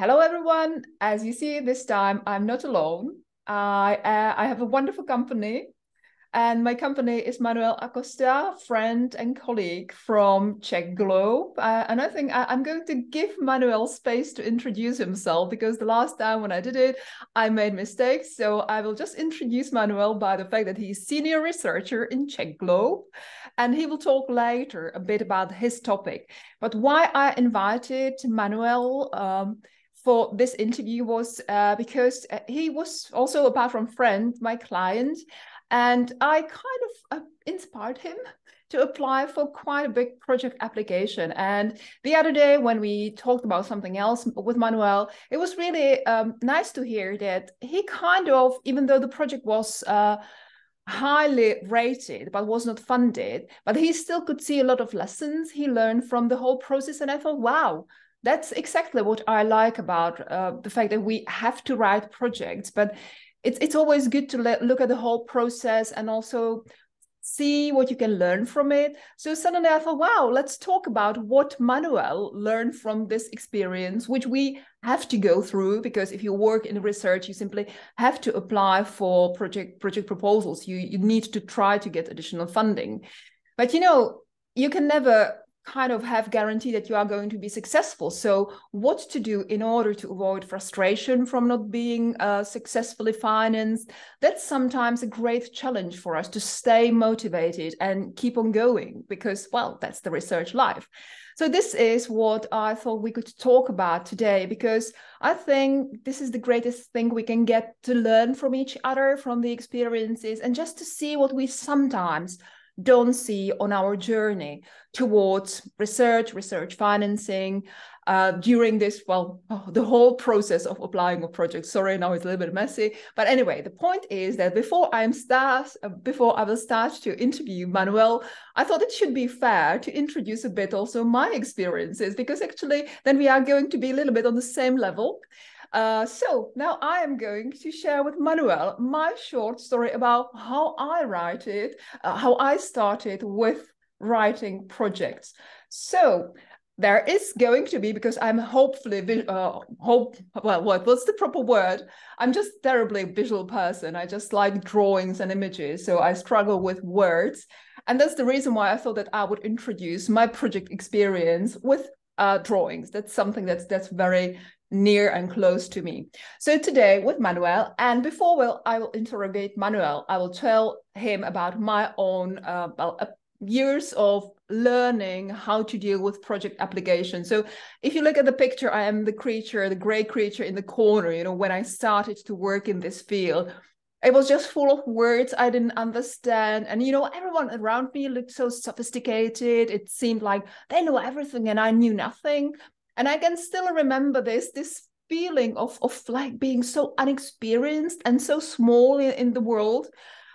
Hello, everyone. As you see, this time I'm not alone. I have a wonderful company, and my company is Manuel Acosta, friend and colleague from Czech Globe. And I think I'm going to give Manuel space to introduce himself because the last time when I did it, I made mistakes. So I will just introduce Manuel by the fact that he's senior researcher in Czech Globe, and he will talk later a bit about his topic. But why I invited Manuel for this interview was because he was also, apart from friend, my client, and I kind of inspired him to apply for quite a big project application. And the other day when we talked about something else with Manuel, it was really nice to hear that he kind of, even though the project was highly rated but was not funded, but he still could see a lot of lessons he learned from the whole process. And I thought, wow, that's exactly what I like about the fact that we have to write projects, but it's always good to look at the whole process and also see what you can learn from it. So suddenly I thought, wow, let's talk about what Manuel learned from this experience, which we have to go through, because if you work in research, you simply have to apply for project proposals. You need to try to get additional funding. But you can never kind of have guarantee that you are going to be successful. So what to do in order to avoid frustration from not being successfully financed? That's sometimes a great challenge for us to stay motivated and keep on going, because, well, that's the research life. So this is what I thought we could talk about today, because I think this is the greatest thing we can get to learn from each other, from the experiences, and just to see what we sometimes don't see on our journey towards research financing during this, the whole process of applying a project. Sorry, now it's a little bit messy. But anyway, the point is that before I will start to interview Manuel, I thought it should be fair to introduce a bit also my experiences, because actually then we are going to be a little bit on the same level. So now I am going to share with Manuel my short story about how I write it, how I started with writing projects. So there is going to be, because I'm hopefully, what's the proper word? I'm just a terribly visual person. I just like drawings and images, so I struggle with words. And that's the reason why I thought that I would introduce my project experience with drawings. That's something that's very near and close to me. So today with Manuel, and before I will interrogate Manuel, I will tell him about my own years of learning how to deal with project application. So if you look at the picture, I am the gray creature in the corner. When I started to work in this field, it was just full of words I didn't understand. And, everyone around me looked so sophisticated. It seemed like they know everything and I knew nothing. And I can still remember this feeling of like being so unexperienced and so small in the world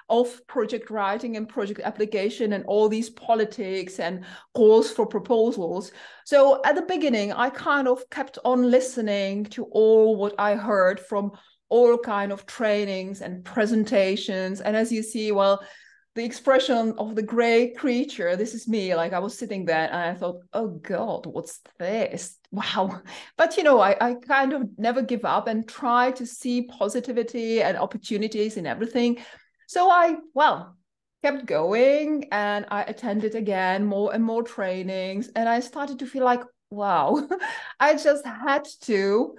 of project writing and project application and all these politics and calls for proposals. So at the beginning, I kind of kept on listening to all what I heard from all kind of trainings and presentations. And as you see, the expression of the gray creature, this is me. Like I was sitting there and I thought, oh God, what's this? Wow. But, I kind of never give up and try to see positivity and opportunities in everything. So I kept going, and I attended again more and more trainings. And I started to feel like, wow, I just had to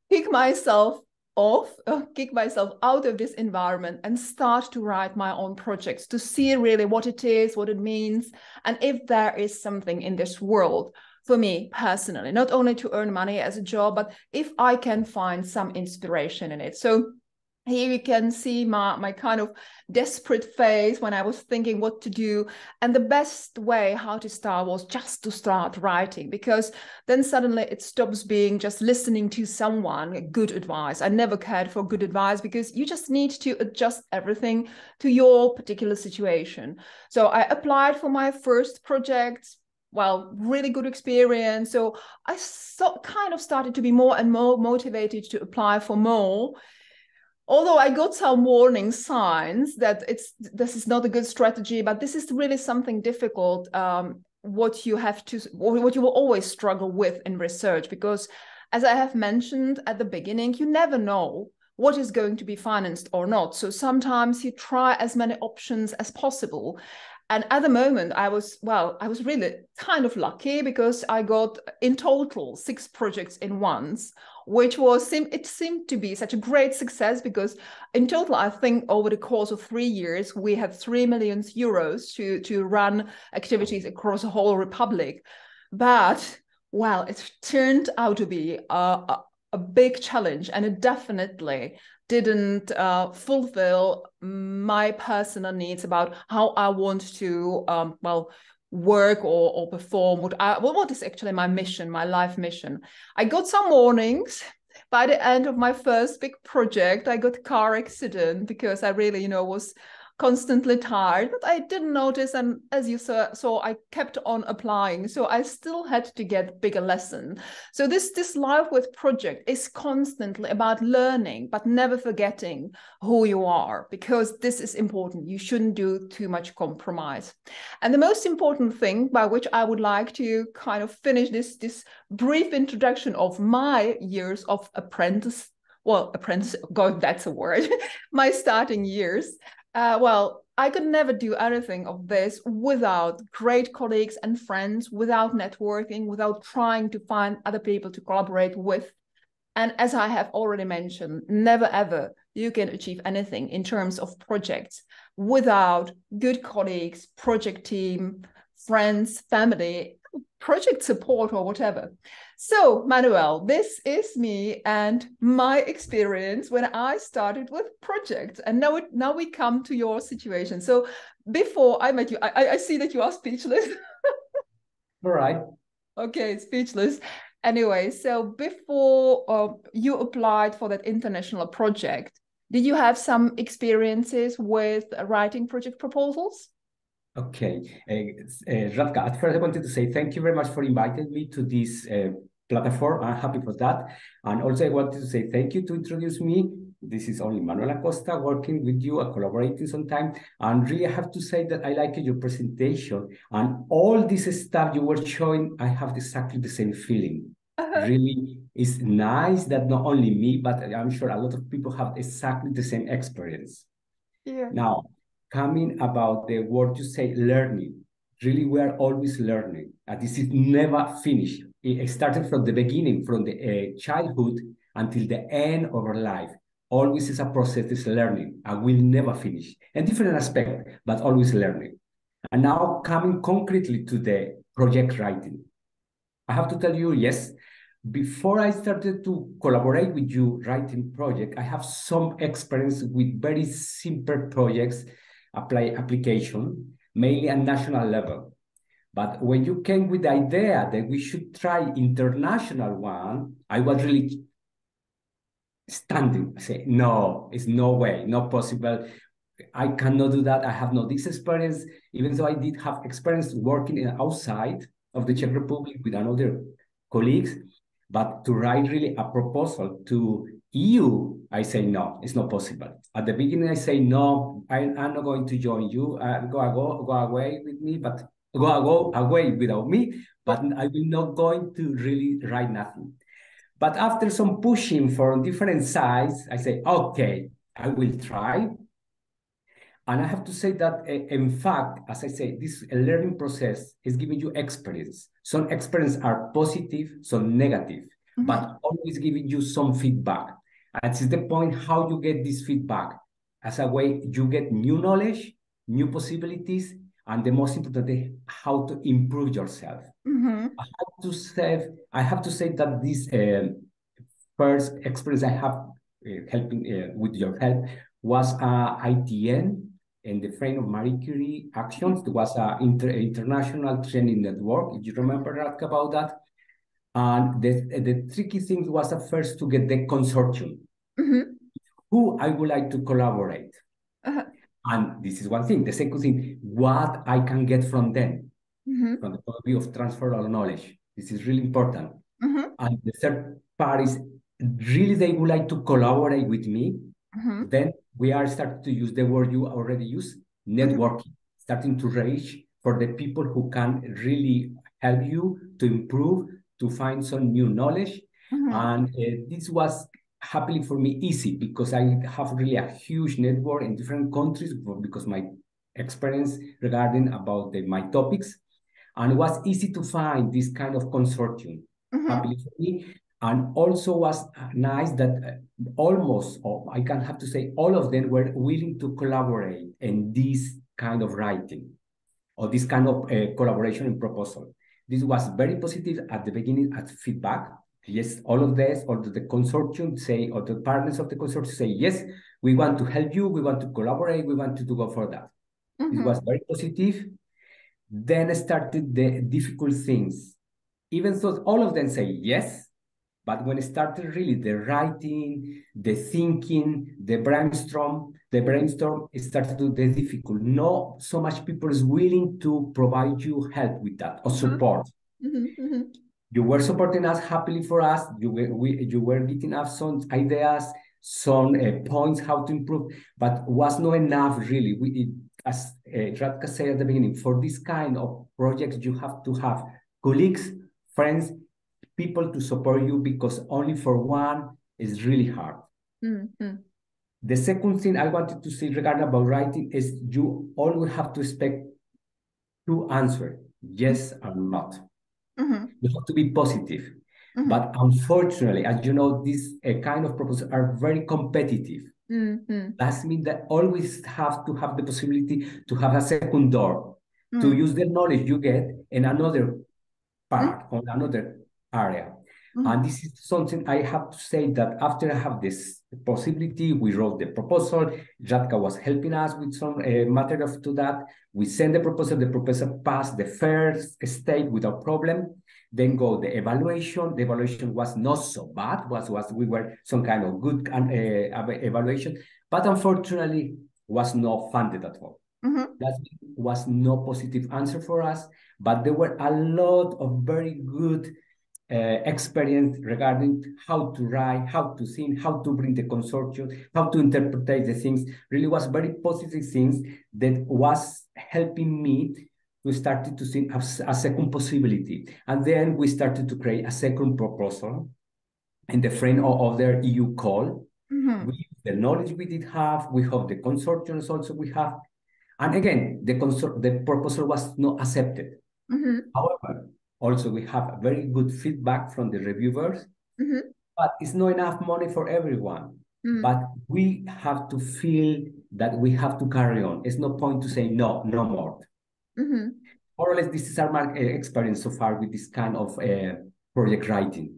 kick myself out of this environment and start to write my own projects, to see really what it is, what it means, and if there is something in this world for me personally, not only to earn money as a job, but if I can find some inspiration in it. So here you can see my kind of desperate phase when I was thinking what to do. And the best way how to start was just to start writing, because then suddenly it stops being just listening to someone, good advice. I never cared for good advice, because you just need to adjust everything to your particular situation. So I applied for my first project. Really good experience. So I kind of started to be more and more motivated to apply for more. Although I got some warning signs that this is not a good strategy, but this is really something difficult, what you will always struggle with in research, because as I have mentioned at the beginning, you never know what is going to be financed or not. So sometimes you try as many options as possible. And at the moment, I was really kind of lucky because I got in total 6 projects in once, which it seemed to be such a great success because in total, I think over the course of 3 years, we had 3 million euros to run activities across the whole Republic. But well, it turned out to be a big challenge, and it definitely didn't fulfill my personal needs about how I want to work or perform what is actually my mission, my life mission. I got some warnings. By the end of my first big project, I got a car accident because I really, was constantly tired, but I didn't notice. And as you saw, I kept on applying. So I still had to get bigger lesson. So this life with project is constantly about learning, but never forgetting who you are, because this is important. You shouldn't do too much compromise. And the most important thing by which I would like to kind of finish this brief introduction of my years of apprentice, God, that's a word, my starting years. I could never do anything of this without great colleagues and friends, without networking, without trying to find other people to collaborate with. And as I have already mentioned, never ever you can achieve anything in terms of projects without good colleagues, project team, friends, family, project support, or whatever. So, Manuel, this is me and my experience when I started with projects. And now we come to your situation. So, before I met you, I see that you are speechless. All right. Okay, speechless. Anyway, so before you applied for that international project, did you have some experiences with writing project proposals? Okay. Radka, at first I wanted to say thank you very much for inviting me to this platform. I'm happy for that. And also I wanted to say thank you to introduce me. This is only Manuel Acosta working with you, collaborating sometime. And really I have to say that I like your presentation and all this stuff you were showing, I have exactly the same feeling. Really, it's nice that not only me, but I'm sure a lot of people have exactly the same experience. Yeah. Now, coming about the word you say, learning. Really, we are always learning. And this is never finished. It started from the beginning, from the childhood until the end of our life. Always is a process, is learning, and will never finish. A different aspect, but always learning. And now coming concretely to the project writing. I have to tell you, yes, before I started to collaborate with you writing project, I have some experience with very simple projects, application, mainly at national level. But when you came with the idea that we should try international one, I was really standing. I say, no, it's no way, not possible. I cannot do that. I have no this experience, even though I did have experience working outside of the Czech Republic with another colleagues. But to write really a proposal to EU, I say no, it's not possible. At the beginning, I say no, I'm not going to join you. Go away with me, but go away without me. But I will not going to really write nothing. But after some pushing from different sides, I say, okay, I will try. And I have to say that, in fact, as I say, this learning process is giving you experience. Some experience are positive, some negative, but always giving you some feedback. And it's the point how you get this feedback. As a way, you get new knowledge, new possibilities, and the most important, how to improve yourself. I have to say that this first experience I have helping with your help was ITN in the frame of Marie Curie Actions. There was an international training network. If you remember that about that. And the tricky thing was at first to get the consortium. Who I would like to collaborate. And this is one thing. The second thing, what I can get from them, from the point of view of transfer of knowledge. This is really important. And the third part is really they would like to collaborate with me. Then we are starting to use the word you already use, networking, starting to reach for the people who can really help you to improve, to find some new knowledge. And this was happily for me easy because I have really a huge network in different countries because my experience regarding about my topics. And it was easy to find this kind of consortium, happily for me. And also was nice that almost, I can have to say, all of them were willing to collaborate in this kind of writing or this kind of collaboration and proposal. This was very positive at the beginning as feedback. Yes, all of the consortium say, or the partners of the consortium say, yes, we want to help you, we want to collaborate, we want to go for that. It was very positive. Then started the difficult things. Even though all of them say yes, but when it started really the writing, the thinking, the brainstorm, it started to be difficult. Not so much people is willing to provide you help with that or support. You were supporting us happily for us. You were getting us some ideas, some points how to improve, but was not enough really. As Radka said at the beginning, for this kind of projects, you have to have colleagues, friends, people to support you, because only for one is really hard. The second thing I wanted to say regarding about writing is you always have to expect two answers, yes or not. You have to be positive. But unfortunately, as you know, these kind of proposals are very competitive. That means that always have to have the possibility to have a second door, to use the knowledge you get in another part, on another area. And this is something I have to say that after I have this possibility, we wrote the proposal. Radka was helping us with some material to that. We sent the proposal passed the first stage without problem. Then go the evaluation. The evaluation was not so bad. We were some kind of good evaluation, but unfortunately was not funded at all. That was no positive answer for us, but there were a lot of very good experience regarding how to write, how to think, how to bring the consortium, how to interpret the things. Really was very positive things that was helping me to start to think a second possibility. And then we started to create a second proposal in the frame of their EU call. With the knowledge we did have, we have the consortiums also we have. And again, the proposal was not accepted. However, also we have very good feedback from the reviewers, but it's not enough money for everyone. But we have to feel that we have to carry on. It's no point to say no more. More or less, this is our experience so far with this kind of project writing.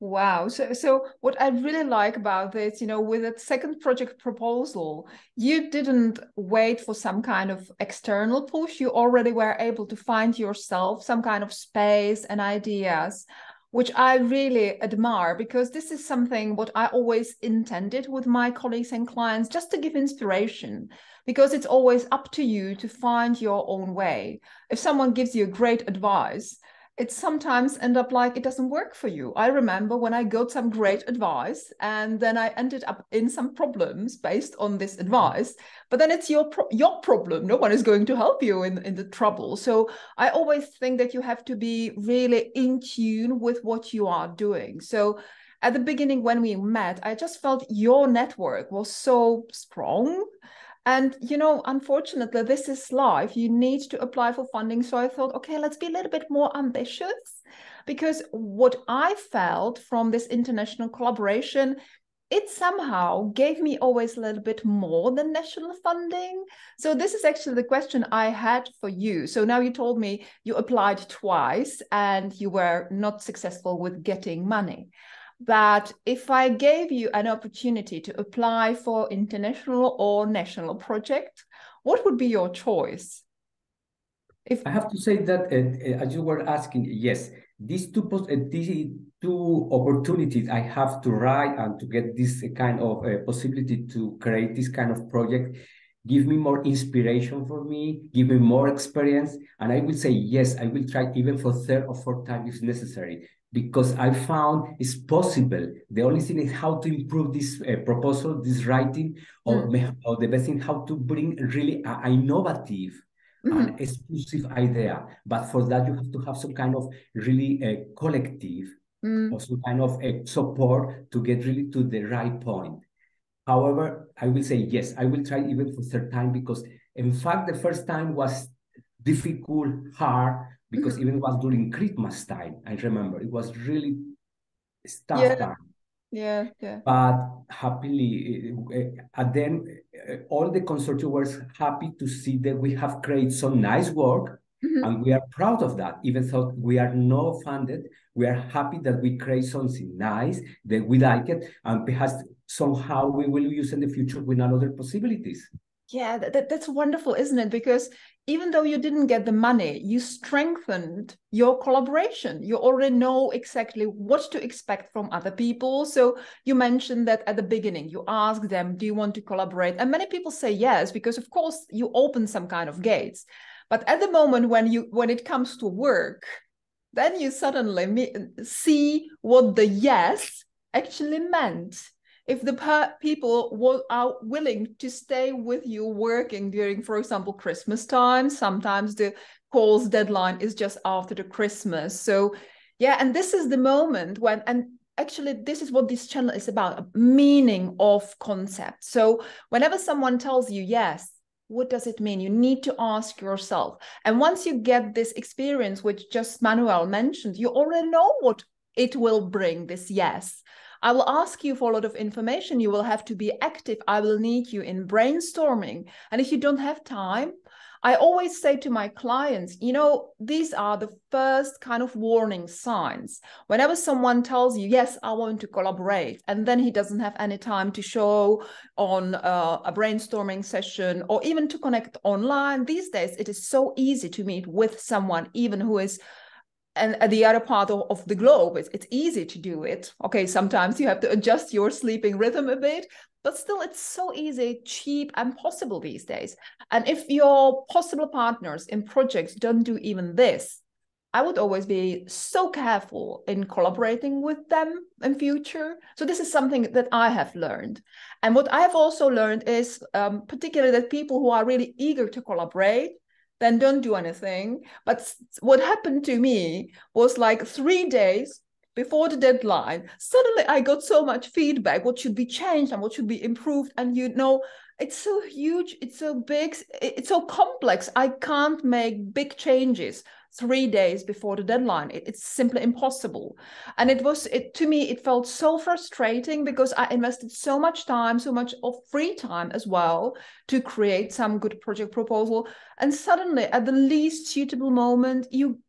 Wow. So what I really like about this, with that second project proposal, you didn't wait for some kind of external push. You already were able to find yourself some kind of space and ideas, which I really admire, because this is something what I always intended with my colleagues and clients, just to give inspiration, because it's always up to you to find your own way. If someone gives you great advice, it sometimes end up like it doesn't work for you. I remember when I got some great advice and then I ended up in some problems based on this advice, but then it's your problem. No one is going to help you in the trouble. So I always think that you have to be really in tune with what you are doing. So at the beginning when we met, I just felt your network was so strong. And, unfortunately, this is life. You need to apply for funding. So I thought, okay, let's be a little bit more ambitious, because what I felt from this international collaboration, it somehow gave me always a little bit more than national funding. So this is actually the question I had for you. So now you told me you applied twice and you were not successful with getting money. But if I gave you an opportunity to apply for international or national project, what would be your choice? I have to say that, as you were asking, yes, these two opportunities I have to write and to get this kind of possibility to create this kind of project give me more inspiration for me, give me more experience. And I will say, yes, I will try even for third or fourth time if necessary, because I found it's possible. The only thing is how to improve this proposal, this writing, or the best thing, how to bring really an innovative an exclusive idea. But for that, you have to have some kind of really collective or some kind of support to get really to the right point. However, I will say yes, I will try even for third time, because in fact, the first time was difficult, hard, because even was during Christmas time. I remember it was really tough Yeah, time. yeah, yeah. But happily, and then all the consortium was happy to see that we have created some nice work, and we are proud of that. Even though we are not funded, we are happy that we create something nice, that we like it, and perhaps somehow we will use in the future with other possibilities. Yeah, that's wonderful, isn't it? Because even though you didn't get the money, you strengthened your collaboration. You already know exactly what to expect from other people. So you mentioned that at the beginning, you ask them, do you want to collaborate? And many people say yes, because of course you open some kind of gates. But at the moment when it comes to work, then you suddenly see what the yes actually meant. If the people are willing to stay with you working during, for example, Christmas time, sometimes the calls deadline is just after the Christmas. So yeah, and this is the moment when, and actually this is what this channel is about, meaning of concept. So whenever someone tells you yes, what does it mean? You need to ask yourself. And once you get this experience, which just Manuel mentioned, you already know what it will bring, this yes. I will ask you for a lot of information. You will have to be active. I will need you in brainstorming. And if you don't have time, I always say to my clients, you know, these are the first kind of warning signs. Whenever someone tells you, yes, I want to collaborate, and then he doesn't have any time to show on a brainstorming session or even to connect online. These days, it is so easy to meet with someone, even who is and at the other part of the globe, it's easy to do it. Okay, sometimes you have to adjust your sleeping rhythm a bit, but still it's so easy, cheap, and possible these days. And if your possible partners in projects don't do even this, I would always be so careful in collaborating with them in future. So this is something that I have learned. And what I have also learned is particularly that people who are really eager to collaborate, then don't do anything. But what happened to me was like 3 days before the deadline, suddenly I got so much feedback, what should be changed and what should be improved. And you know, it's so huge, it's so big, it's so complex. I can't make big changes 3 days before the deadline. It's simply impossible. And to me, it felt so frustrating because I invested so much time, so much of free time as well to create some good project proposal. And suddenly at the least suitable moment, you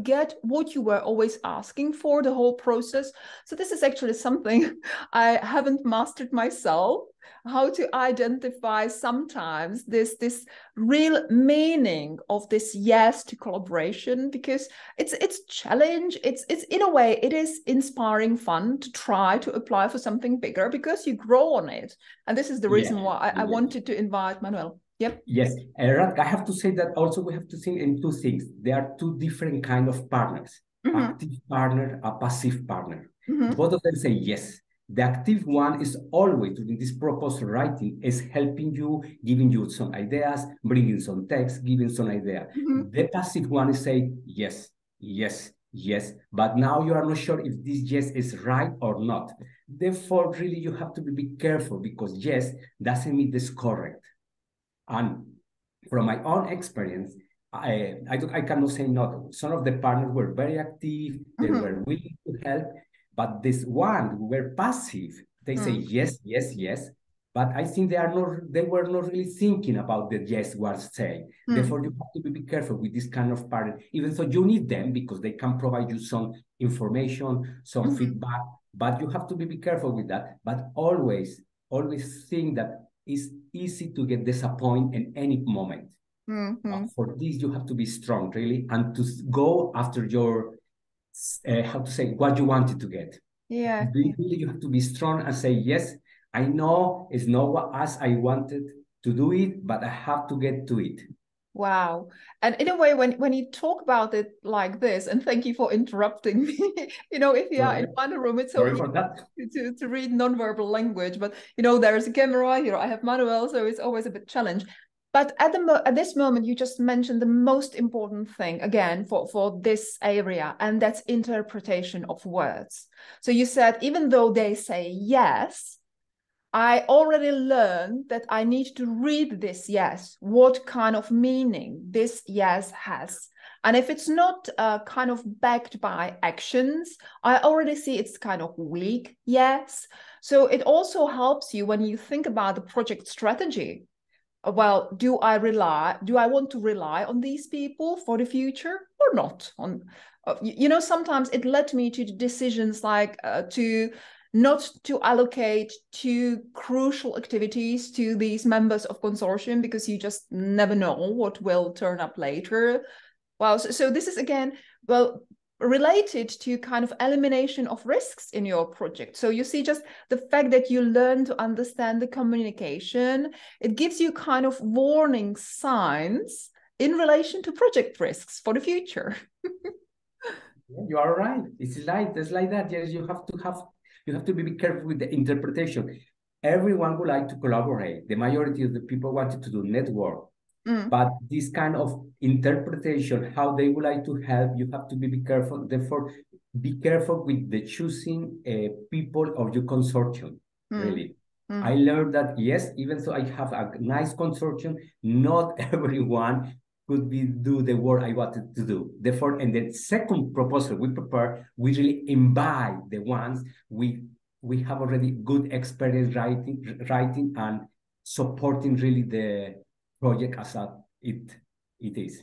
get what you were always asking for the whole process. So this is actually something I haven't mastered myself, how to identify sometimes this real meaning of this yes to collaboration, because it's challenge. It's in a way, it is inspiring fun to try to apply for something bigger because you grow on it. And this is the reason why I wanted to invite Manuel. Yep. Yes, Radka, I have to say that also we have to think in two things. There are two different kind of partners, active partner, a passive partner. Both of them say yes. The active one is always doing this proposal writing, is helping you, giving you some ideas, bringing some text, giving some idea. The passive one is saying yes, yes, yes, but now you are not sure if this yes is right or not. Therefore, really, you have to be careful because yes doesn't mean this correct. And from my own experience, I cannot say not. Some of the partners were very active, they were willing to help, but this one who were passive, they say yes, yes, yes, but I think they were not really thinking about the yes was saying. Therefore, you have to be careful with this kind of partner, even though you need them because they can provide you some information, some feedback, but you have to be careful with that. But always think that it's easy to get disappointed in any moment. For this, you have to be strong, really, and to go after your, how to say, what you wanted to get. Yeah. Really, you have to be strong and say, yes, I know it's not as I wanted to do it, but I have to get to it. Wow. And in a way, when you talk about it like this, and thank you for interrupting me, you know, if you are in one room, it's so easy to read nonverbal language, but, you know, there's a camera, you know, I have Manuel, so it's always a bit challenge. But at this moment, you just mentioned the most important thing again for this area, and that's interpretation of words. So you said, even though they say yes, I already learned that I need to read this yes, what kind of meaning this yes has. And if it's not kind of backed by actions, I already see it's kind of weak yes. So it also helps you when you think about the project strategy. Well, do I want to rely on these people for the future or not? Sometimes it led me to decisions like to not to allocate too crucial activities to these members of consortium, because you just never know what will turn up later. Well, so this is again, well, related to kind of elimination of risks in your project. So you see, just the fact that you learn to understand the communication, it gives you kind of warning signs in relation to project risks for the future. You are right. It's like that. Yes, you have to be careful with the interpretation. Everyone would like to collaborate. The majority of the people wanted to do network. But this kind of interpretation, how they would like to help, you have to be careful. Therefore, be careful with the choosing people of your consortium, really. I learned that, yes, even though I have a nice consortium, not everyone could do the work I wanted to do. Therefore, in the second proposal we prepare, we really invite the ones we have already good experience writing and supporting really the project as it is.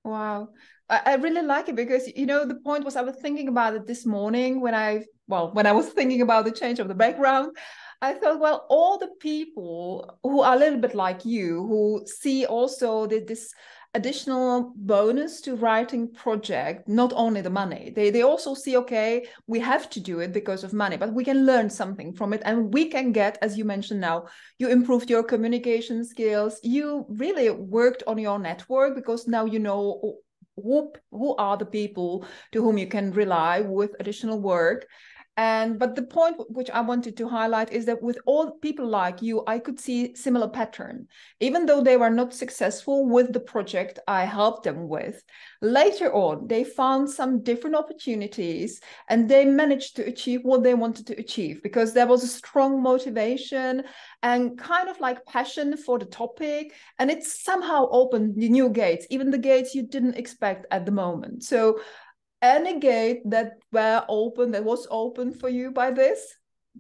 Wow. I really like it because, the point was, I was thinking about it this morning when I was thinking about the change of the background. I thought, well, all the people who are a little bit like you, who see also this additional bonus to writing project, not only the money, they also see, okay, we have to do it because of money, but we can learn something from it, and we can get, as you mentioned now, you improved your communication skills, you really worked on your network, because now you know who are the people to whom you can rely with additional work. But the point which I wanted to highlight is that with all people like you, I could see similar pattern. Even though they were not successful with the project I helped them with, later on, they found some different opportunities and they managed to achieve what they wanted to achieve, because there was a strong motivation and kind of like passion for the topic. And it somehow opened the new gates, even the gates you didn't expect at the moment. So any gate that was open for you by this?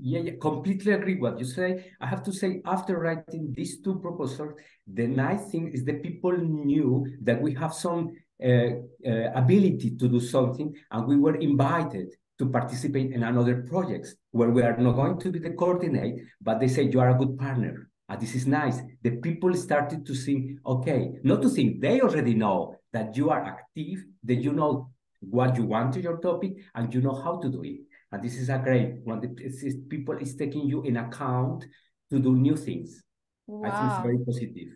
Yeah, completely agree what you say. I have to say, after writing these two proposals, the nice thing is that people knew that we have some ability to do something, and we were invited to participate in another projects where we are not going to be the coordinate, but they say you are a good partner. And this is nice. The people started to think, okay, not to think, they already know that you are active, that you know what you want to your topic, and you know how to do it. And this is a great one. People is taking you in account to do new things. Wow. I think it's very positive.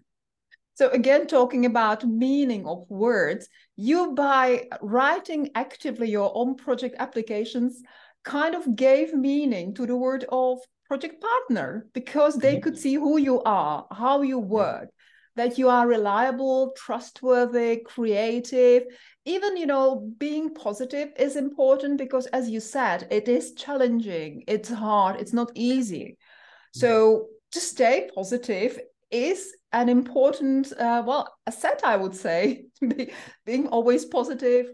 So again, talking about meaning of words, you, by writing actively your own project applications, kind of gave meaning to the word of project partner, because they could see who you are, how you work, that you are reliable, trustworthy, creative. Even, being positive is important, because as you said, it is challenging, it's hard, it's not easy. So to stay positive is an important, asset, I would say. Being always positive,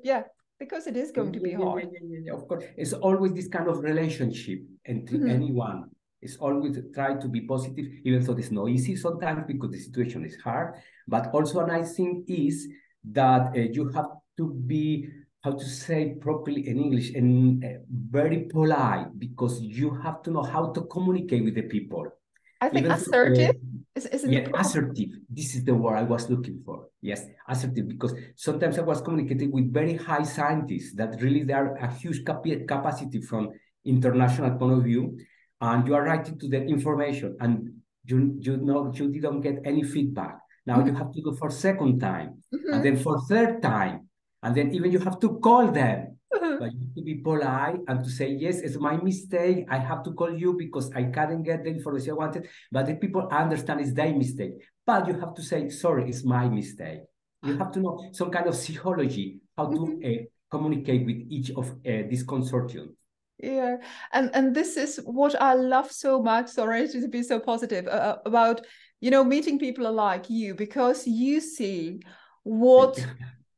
because it is going to be hard. Yeah, of course. It's always this kind of relationship entre anyone. It's always try to be positive, even though it's not easy sometimes because the situation is hard. But also a nice thing is that you have to be, how to say properly in English, and very polite, because you have to know how to communicate with the people. I think even assertive assertive. This is the word I was looking for. Yes, assertive, because sometimes I was communicating with very high scientists that really they are a huge capacity from international point of view, and you are writing to the information, and you didn't get any feedback. Now you have to go for second time, and then for third time, and then even you have to call them. but you have to be polite and to say, yes, it's my mistake. I have to call you because I couldn't get the information I wanted. But the people understand it's their mistake. But you have to say, sorry, it's my mistake. You have to know some kind of psychology, how to communicate with each of this consortium. Yeah, and this is what I love so much. Sorry to be so positive about, you know, meeting people like you, because you see what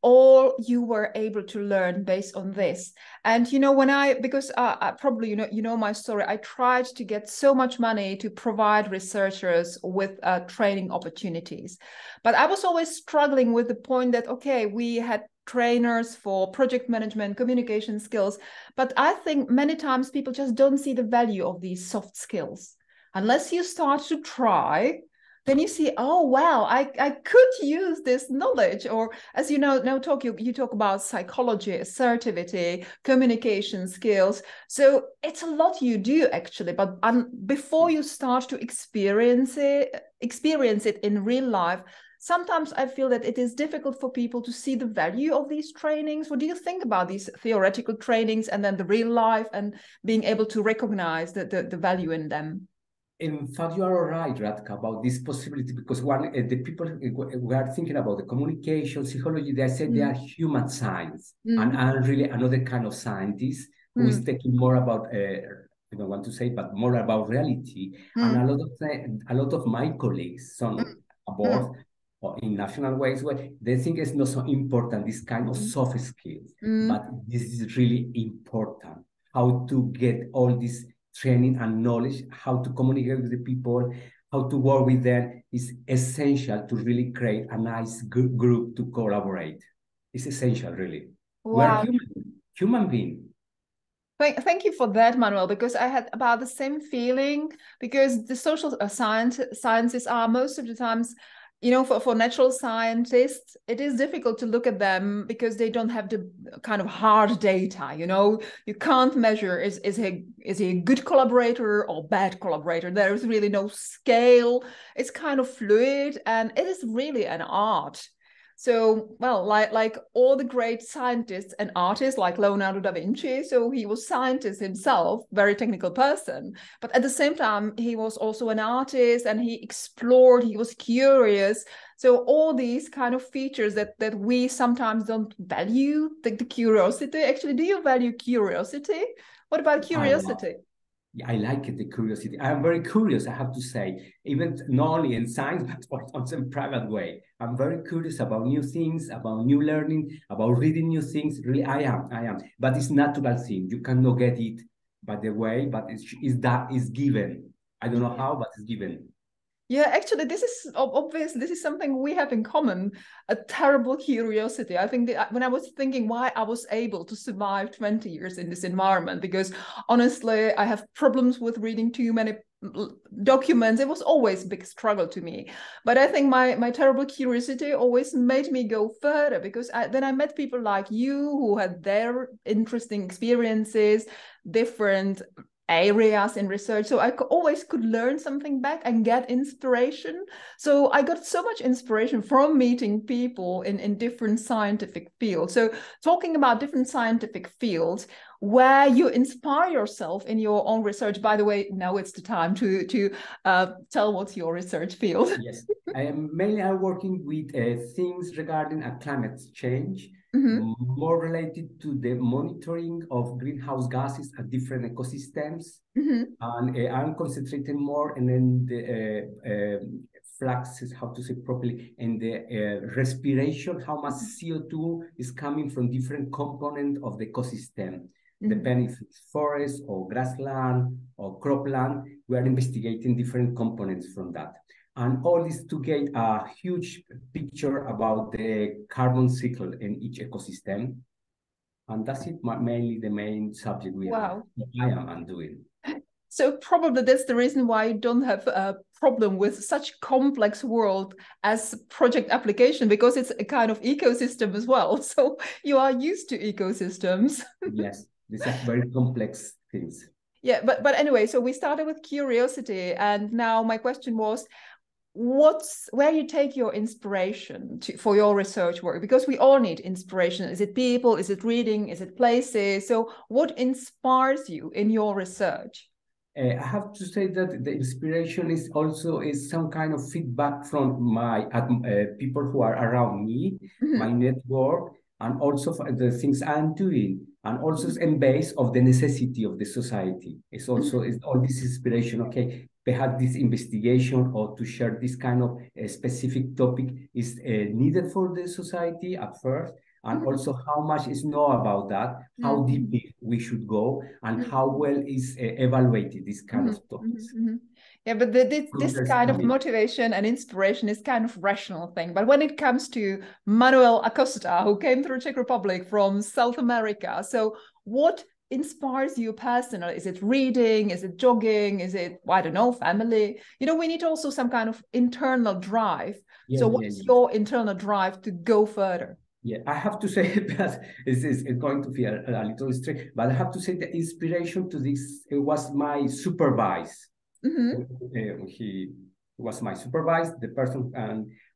all you were able to learn based on this. And you know, when because I probably you know my story, I tried to get so much money to provide researchers with training opportunities, but I was always struggling with the point that, okay, we had trainers for project management, communication skills, but I think many times people just don't see the value of these soft skills unless you start to try. Then you see, oh wow, I could use this knowledge. Or as you know, now you talk about psychology, assertivity, communication skills. So it's a lot you do actually, but before you start to experience it in real life, sometimes I feel that it is difficult for people to see the value of these trainings. What do you think about these theoretical trainings and then the real life and being able to recognize the value in them? In fact, you are right, Radka, about this possibility, because one, the people we are thinking about the communication, psychology, they said they are human science, and I'm really another kind of scientist who is taking more about, I don't want to say, but more about reality. And a lot of my colleagues, some above or in national ways, where they think it's not so important, this kind of soft skills, but this is really important, how to get all this training and knowledge, how to communicate with the people, how to work with them is essential to really create a nice good group to collaborate. It's essential, really. Wow. We're human beings. Thank you for that, Manuel, because I had about the same feeling, because the social sciences are most of the times, you know, for natural scientists, it is difficult to look at them because they don't have the kind of hard data. You know, you can't measure is he a good collaborator or bad collaborator. There is really no scale. It's kind of fluid, and it is really an art. So, well, like all the great scientists and artists like Leonardo da Vinci, so he was scientist himself, very technical person, but at the same time, he was also an artist and he explored, he was curious. So all these kind of features that we sometimes don't value, the curiosity. Actually, do you value curiosity? What about curiosity? I like it, the curiosity. I'm very curious, I have to say, even not only in science, but also in private way. I'm very curious about new things, about new learning, about reading new things. Really, I am. But it's natural thing. You cannot get it by the way, but it's given. I don't know how, but it's given. Yeah, actually, this is obvious. This is something we have in common, a terrible curiosity. I think that when I was thinking why I was able to survive 20 years in this environment, because honestly, I have problems with reading too many documents. It was always a big struggle to me. But I think my terrible curiosity always made me go further, because then I met people like you who had their interesting experiences, different areas in research, so I always could learn something back and get inspiration. So I got so much inspiration from meeting people in different scientific fields. So talking about different scientific fields where you inspire yourself in your own research. By the way, now it's the time to tell what's your research field. Yes, I am mainly working with things regarding climate change, more related to the monitoring of greenhouse gases at different ecosystems. And I'm concentrating more and then the fluxes, how to say properly, and the respiration, how much CO2 is coming from different components of the ecosystem. Depending if it's forest or grassland or cropland, we are investigating different components from that. And all this to get a huge picture about the carbon cycle in each ecosystem. And that's it, mainly the main subject we have. I am doing. So probably that's the reason why you don't have a problem with such complex world as project application, because it's a kind of ecosystem as well. So you are used to ecosystems. Yes, these are very complex things. Yeah, but anyway, so we started with curiosity, and now my question was, where you take your inspiration for your research work? Because we all need inspiration. Is it people? Is it reading? Is it places? So what inspires you in your research? I have to say that the inspiration is also some kind of feedback from my people who are around me, my network, and also for the things I'm doing, and also in base of the necessity of the society. It's also it's all this inspiration. Okay, perhaps this investigation or to share this kind of specific topic is needed for the society at first, and also how much is know about that, how deep we should go, and how well is evaluated this kind of topics. Yeah, but this kind of motivation and inspiration is kind of rational thing. But when it comes to Manuel Acosta, who came through Czech Republic from South America, so what inspires you personally? Is it reading? Is it jogging? Is it, I don't know, family? You know, we need also some kind of internal drive. Yes, so what's your internal drive to go further? Yeah, I have to say that it's going to be a little strict, but I have to say the inspiration to this was my supervisor. He was my supervisor, the person,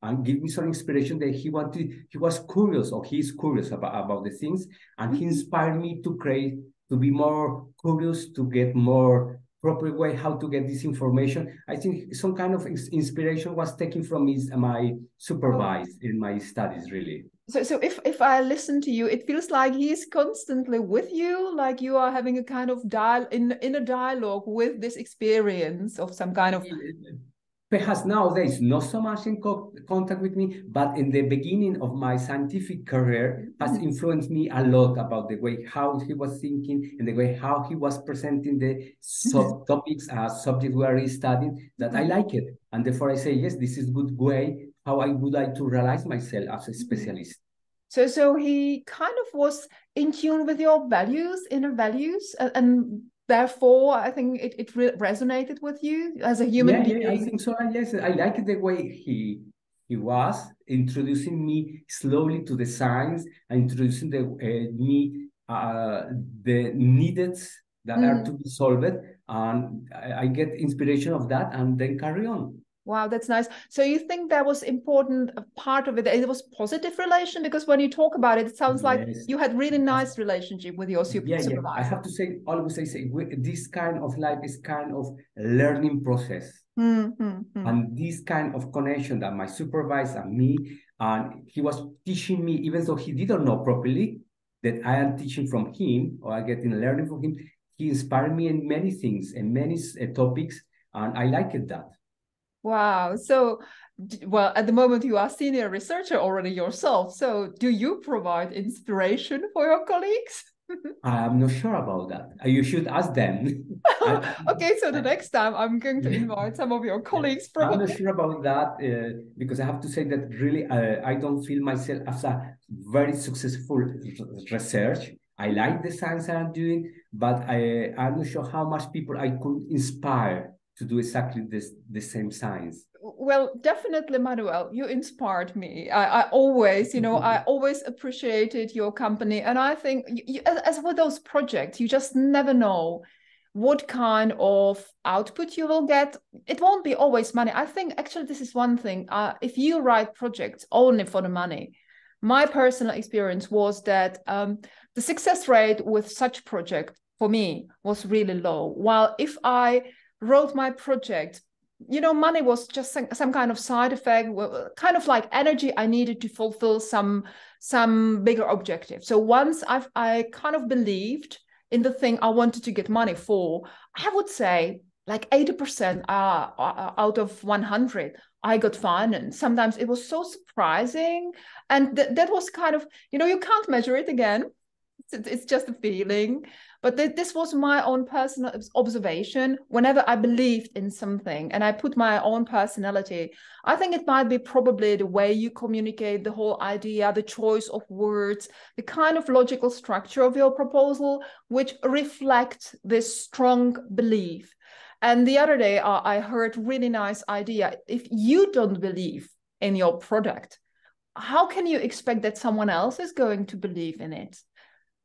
and give me some inspiration that he was curious, or he's curious about the things, and he inspired me to be more curious, to get more proper way how to get this information. I think some kind of inspiration was taken from my supervisor in my studies, really. So if I listen to you, it feels like he's constantly with you, like you are having a kind of in a dialogue with this experience of some kind of. Perhaps nowadays not so much in contact with me, but in the beginning of my scientific career has influenced me a lot about the way how he was thinking and the way how he was presenting the subtopics, subjects we are studying, that I like it. And therefore I say, yes, this is a good way how I would like to realize myself as a specialist. So he kind of was in tune with your values, inner values, and therefore I think it resonated with you as a human being. Yeah, I think so. Yes, I like the way he was introducing me slowly to the science, introducing me the needs that are to be solved, and I get inspiration of that, and then carry on. Wow, that's nice. So you think that was important part of it? It was positive relation, because when you talk about it, it sounds like you had really nice relationship with your supervisor. Yeah. I have to say, always I say, this kind of life is kind of learning process. And this kind of connection that my supervisor and me, and he was teaching me, even though he didn't know properly that I am teaching from him or I getting learning from him, he inspired me in many things and many topics, and I liked that. Wow. So, well, at the moment you are senior researcher already yourself. So do you provide inspiration for your colleagues? I'm not sure about that. You should ask them. Okay, so the next time I'm going to invite some of your colleagues. I'm not sure about that because I have to say that really I don't feel myself as a very successful research. I like the science I'm doing, but I'm not sure how much people I could inspire to do exactly the same science. Well, definitely, Manuel, you inspired me. I always, I always appreciated your company. And I think as with those projects, you just never know what kind of output you will get. It won't be always money. I think actually this is one thing. If you write projects only for the money, my personal experience was that the success rate with such project for me was really low. While if I wrote my project, money was just some kind of side effect, kind of like energy I needed to fulfill some bigger objective. So once I kind of believed in the thing I wanted to get money for, I would say like 80% out of 100 I got finance. Sometimes it was so surprising, and that was kind of, you can't measure it again. It's just a feeling. But this was my own personal observation. Whenever I believed in something and I put my own personality, I think it might be probably the way you communicate the whole idea, the choice of words, the kind of logical structure of your proposal, which reflects this strong belief. And the other day, I heard really nice idea. If you don't believe in your product, how can you expect that someone else is going to believe in it?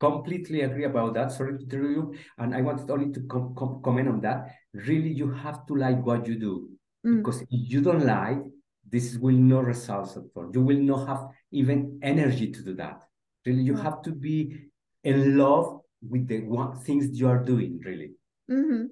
Completely agree about that. Sorry to interrupt you. And I wanted only to comment on that. Really, you have to like what you do. Because if you don't like, this will not result at all. You will not have even energy to do that. Really, you have to be in love with the things you are doing, really. Mm-hmm.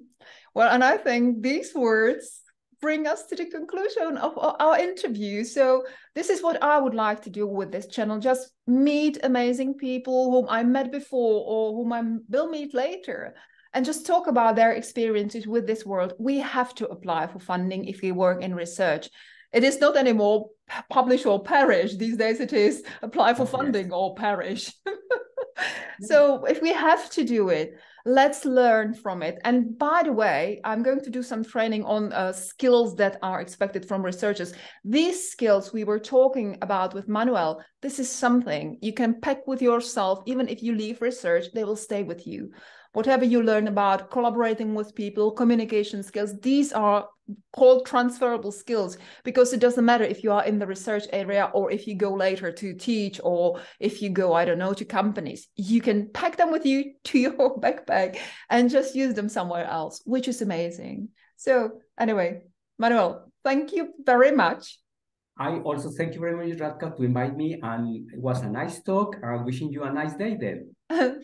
Well, and I think these words bring us to the conclusion of our interview. So this is what I would like to do with this channel. Just meet amazing people whom I met before or whom I will meet later, and just talk about their experiences with this world. We have to apply for funding if we work in research. It is not anymore publish or perish. These days it is apply for funding or perish. So if we have to do it, let's learn from it. And by the way, I'm going to do some training on skills that are expected from researchers. These skills we were talking about with Manuel, this is something you can pack with yourself. Even if you leave research, they will stay with you. Whatever you learn about collaborating with people, communication skills, these are called transferable skills, because it doesn't matter if you are in the research area or if you go later to teach, or if you go, I don't know, to companies. You can pack them with you to your backpack and just use them somewhere else, which is amazing. So anyway, Manuel, thank you very much. I also thank you very much, Radka, to invite me, and it was a nice talk. I'm wishing you a nice day then.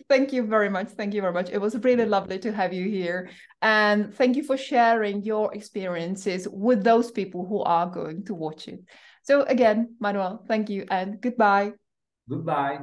Thank you very much. Thank you very much. It was really lovely to have you here. And thank you for sharing your experiences with those people who are going to watch it. So again, Manuel, thank you and goodbye. Goodbye.